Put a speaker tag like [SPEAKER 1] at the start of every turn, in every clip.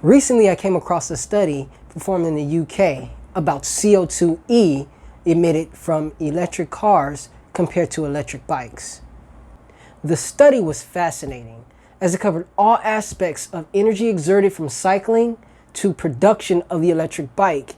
[SPEAKER 1] Recently, I came across a study performed in the UK about CO2e emitted from electric cars compared to electric bikes. The study was fascinating as it covered all aspects of energy exerted from cycling to production of the electric bike.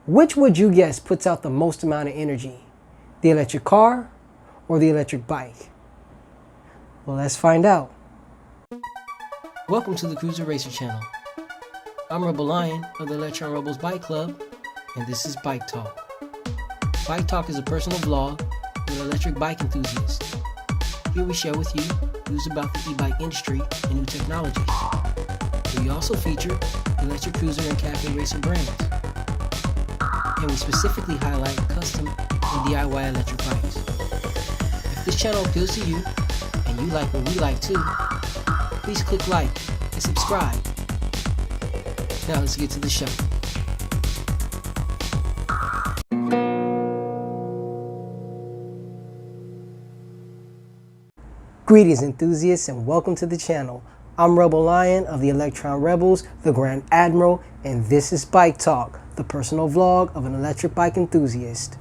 [SPEAKER 1] Which would you guess puts out the most amount of energy? The electric car or the electric bike? Well, let's find out. Welcome to the Cruiser Racer channel. I'm Rebel Lion of the Electron Rebels Bike Club, and this is Bike Talk. Bike Talk is a personal vlog with electric bike enthusiasts. Here we share with you news about the e-bike industry and new technologies. We also feature electric cruiser and cafe racer brands. And we specifically highlight custom and DIY electric bikes. If this channel appeals to you, and you like what we like too, please click like and subscribe. Now let's get to the show. Greetings enthusiasts and welcome to the channel. I'm Rebel Lion of the Electron Rebels, the Grand Admiral, and this is Bike Talk, the personal vlog of an electric bike enthusiast.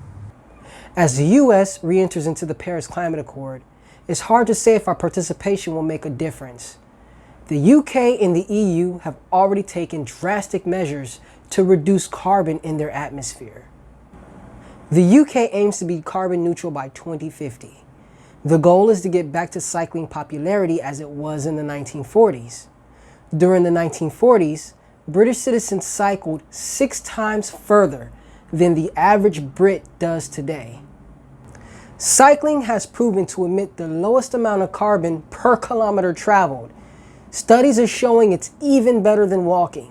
[SPEAKER 1] As the US re-enters into the Paris Climate Accord, it's hard to say if our participation will make a difference. The UK and the EU have already taken drastic measures to reduce carbon in their atmosphere. The UK aims to be carbon neutral by 2050. The goal is to get back to cycling popularity as it was in the 1940s. During the 1940s, British citizens cycled 6 times further than the average Brit does today. Cycling has proven to emit the lowest amount of carbon per kilometer traveled. Studies are showing it's even better than walking.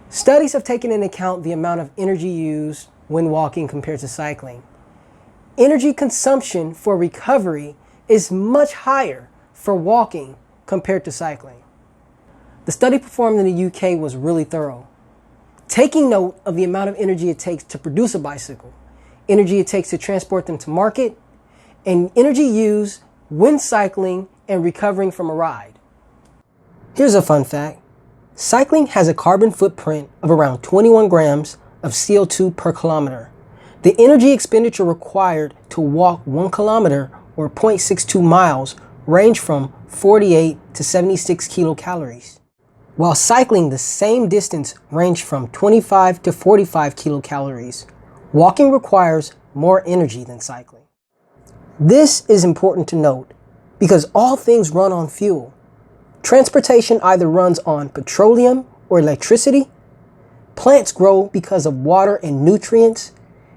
[SPEAKER 1] Studies have taken into account the amount of energy used when walking compared to cycling. Energy consumption for recovery is much higher for walking compared to cycling. The study performed in the UK was really thorough, taking note of the amount of energy it takes to produce a bicycle, energy it takes to transport them to market, and energy used when cycling and recovering from a ride. Here's a fun fact. Cycling has a carbon footprint of around 21 grams of CO2 per kilometer. The energy expenditure required to walk 1 kilometer or 0.62 miles range from 48 to 76 kilocalories. While cycling the same distance ranged from 25 to 45 kilocalories, walking requires more energy than cycling. This is important to note because all things run on fuel. Transportation either runs on petroleum or electricity. Plants grow because of water and nutrients,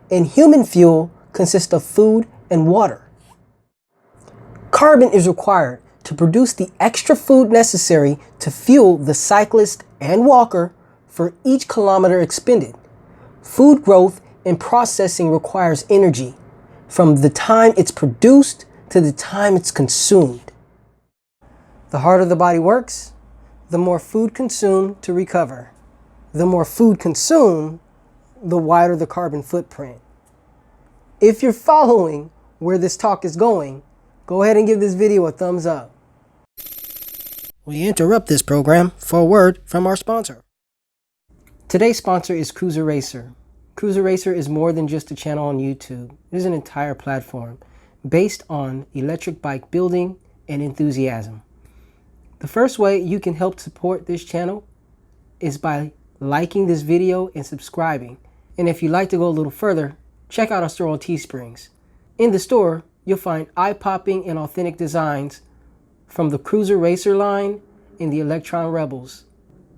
[SPEAKER 1] and human fuel consists of food and water. Carbon is required to produce the extra food necessary to fuel the cyclist and walker for each kilometer expended. Food growth and processing requires energy from the time it's produced to the time it's consumed. The harder the body works, the more food consumed to recover. The more food consumed, the wider the carbon footprint. If you're following where this talk is going, go ahead and give this video a thumbs up. We interrupt this program for a word from our sponsor. Today's sponsor is Cruiser Racer. Cruiser Racer is more than just a channel on YouTube. It is an entire platform based on electric bike building and enthusiasm. The first way you can help support this channel is by liking this video and subscribing. And if you'd like to go a little further, check out our store on Teesprings. In the store, you'll find eye-popping and authentic designs from the Cruiser Racer line and the Electron Rebels.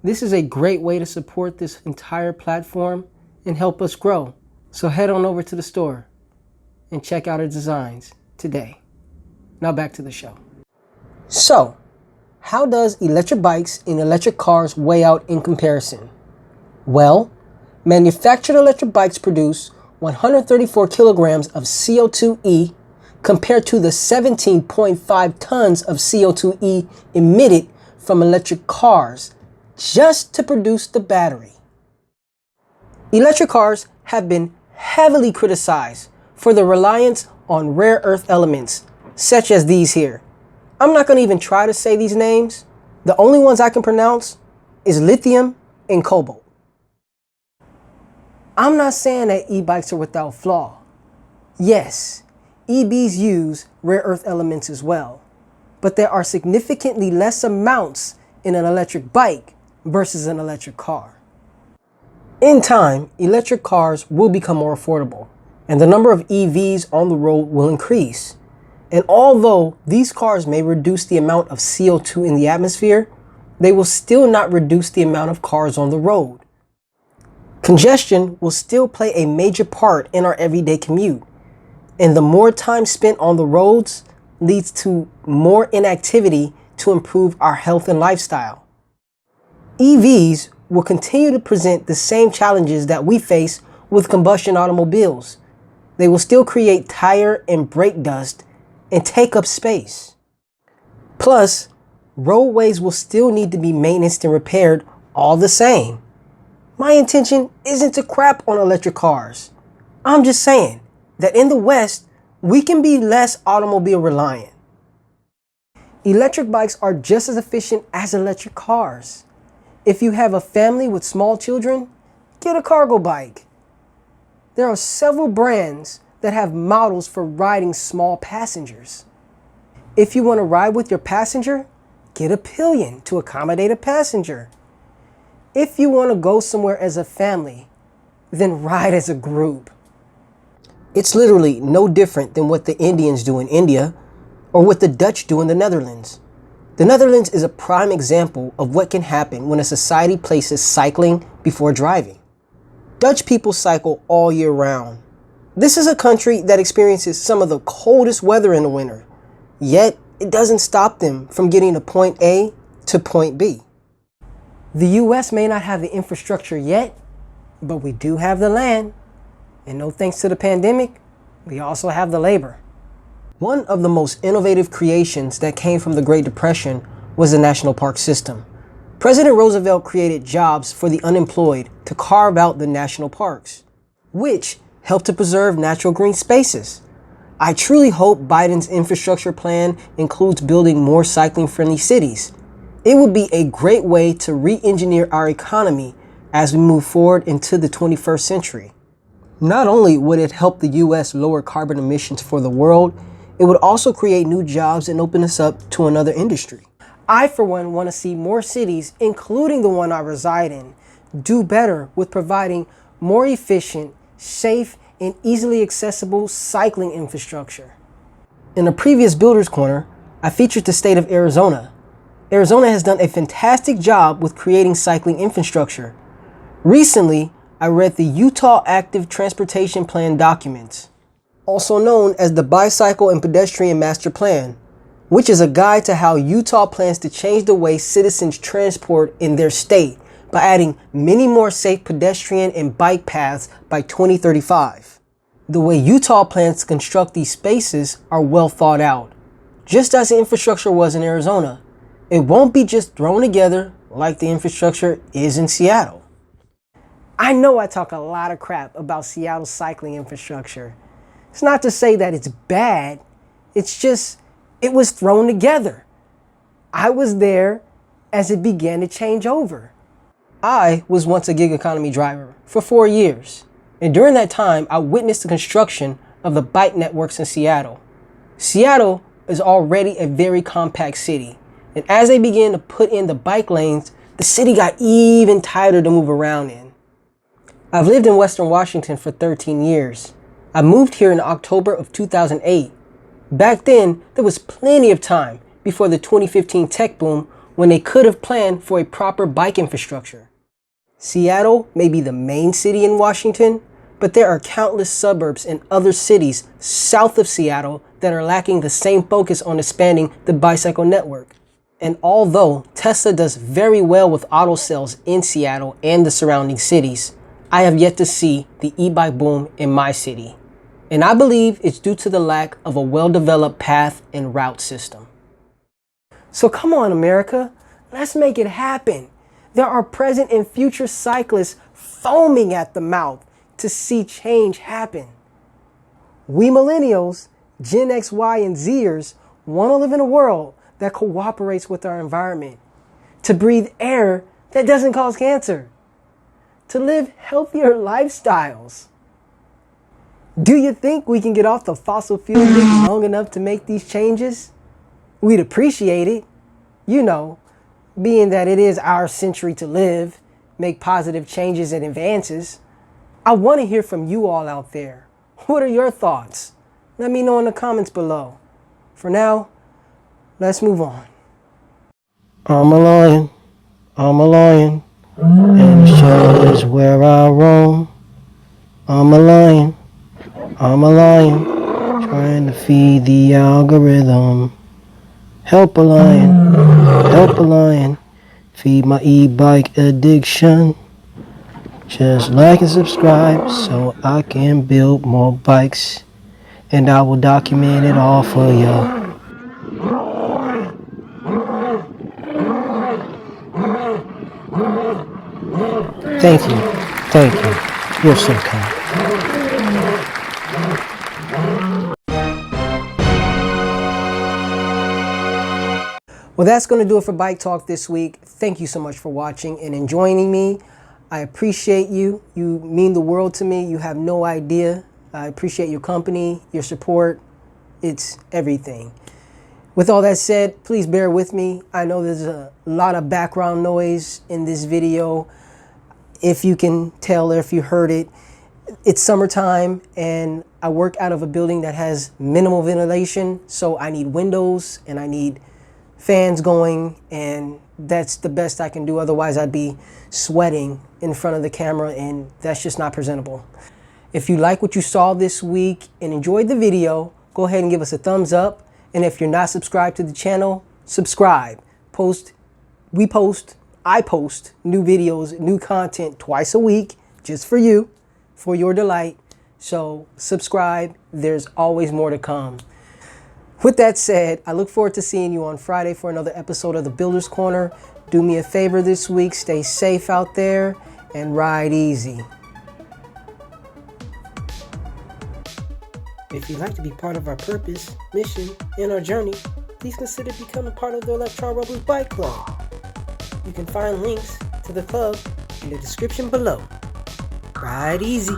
[SPEAKER 1] This is a great way to support this entire platform and help us grow. So head on over to the store and check out our designs today. Now back to the show. So, how does electric bikes and electric cars weigh out in comparison? Well, manufactured electric bikes produce 134 kilograms of CO2e compared to the 17.5 tons of CO2e emitted from electric cars just to produce the battery. Electric cars have been heavily criticized for the reliance on rare earth elements, such as these here. I'm not going to even try to say these names. The only ones I can pronounce is lithium and cobalt. I'm not saying that e-bikes are without flaw. Yes, EVs use rare earth elements as well, but there are significantly less amounts in an electric bike versus an electric car. In time, electric cars will become more affordable, and the number of EVs on the road will increase. And although these cars may reduce the amount of CO2 in the atmosphere, they will still not reduce the amount of cars on the road. Congestion will still play a major part in our everyday commute, and the more time spent on the roads leads to more inactivity to improve our health and lifestyle. EVs will continue to present the same challenges that we face with combustion automobiles. They will still create tire and brake dust and take up space. Plus, roadways will still need to be maintained and repaired all the same. My intention isn't to crap on electric cars. I'm just saying that in the West, we can be less automobile reliant. Electric bikes are just as efficient as electric cars. If you have a family with small children, get a cargo bike. There are several brands that have models for riding small passengers. If you want to ride with your passenger, get a pillion to accommodate a passenger. If you want to go somewhere as a family, then ride as a group. It's literally no different than what the Indians do in India or what the Dutch do in the Netherlands. The Netherlands is a prime example of what can happen when a society places cycling before driving. Dutch people cycle all year round. This is a country that experiences some of the coldest weather in the winter, yet it doesn't stop them from getting to point A to point B. The US may not have the infrastructure yet, but we do have the land. And no thanks to the pandemic, we also have the labor. One of the most innovative creations that came from the Great Depression was the national park system. President Roosevelt created jobs for the unemployed to carve out the national parks, which helped to preserve natural green spaces. I truly hope Biden's infrastructure plan includes building more cycling-friendly cities. It would be a great way to re-engineer our economy as we move forward into the 21st century. Not only would it help the US lower carbon emissions for the world, it would also create new jobs and open us up to another industry. I, for one, want to see more cities, including the one I reside in, do better with providing more efficient, safe, and easily accessible cycling infrastructure. In a previous Builder's Corner, I featured the state of Arizona. Arizona has done a fantastic job with creating cycling infrastructure. Recently, I read the Utah Active Transportation Plan documents, also known as the Bicycle and Pedestrian Master Plan, which is a guide to how Utah plans to change the way citizens transport in their state by adding many more safe pedestrian and bike paths by 2035. The way Utah plans to construct these spaces are well thought out, just as the infrastructure was in Arizona. It won't be just thrown together like the infrastructure is in Seattle. I know I talk a lot of crap about Seattle's cycling infrastructure. It's not to say that it's bad, it's just it was thrown together. I was there as it began to change over. I was once a gig economy driver for 4 years, and during that time I witnessed the construction of the bike networks in Seattle. Seattle is already a very compact city, and as they began to put in the bike lanes, the city got even tighter to move around in. I've lived in Western Washington for 13 years. I moved here in October of 2008. Back then, there was plenty of time before the 2015 tech boom when they could have planned for a proper bike infrastructure. Seattle may be the main city in Washington, but there are countless suburbs and other cities south of Seattle that are lacking the same focus on expanding the bicycle network. And although Tesla does very well with auto sales in Seattle and the surrounding cities, I have yet to see the e-bike boom in my city. And I believe it's due to the lack of a well-developed path and route system. So come on, America, let's make it happen. There are present and future cyclists foaming at the mouth to see change happen. We millennials, Gen X, Y, and Zers want to live in a world that cooperates with our environment, to breathe air that doesn't cause cancer, to live healthier lifestyles. Do you think we can get off the fossil fuel dick long enough to make these changes? We'd appreciate it, you know, being that it is our century to live, make positive changes and advances. I want to hear from you all out there. What are your thoughts? Let me know in the comments below. For now, let's move on. I'm a lion, and the show is where I roam. I'm a lion, trying to feed the algorithm. Help a lion, feed my e-bike addiction. Just like and subscribe so I can build more bikes, and I will document it all for you. Thank you. You're so kind. Well, that's going to do it for Bike Talk this week. Thank you so much for watching and joining me. I appreciate you. You mean the world to me. You have no idea. I appreciate your company, your support. It's everything. With all that said, please bear with me. I know there's a lot of background noise in this video. If you can tell or if you heard it, it's summertime and I work out of a building that has minimal ventilation. So I need windows and I need fans going, and that's the best I can do. Otherwise I'd be sweating in front of the camera and that's just not presentable. If you like what you saw this week and enjoyed the video, go ahead and give us a thumbs up. And if you're not subscribed to the channel, subscribe. I post new videos, new content twice a week, just for you, for your delight. So subscribe, there's always more to come. With that said, I look forward to seeing you on Friday for another episode of the Builder's Corner. Do me a favor this week, stay safe out there and ride easy. If you'd like to be part of our purpose, mission, and our journey, please consider becoming part of the Electron Rebels Bike Club. You can find links to the club in the description below. Ride easy.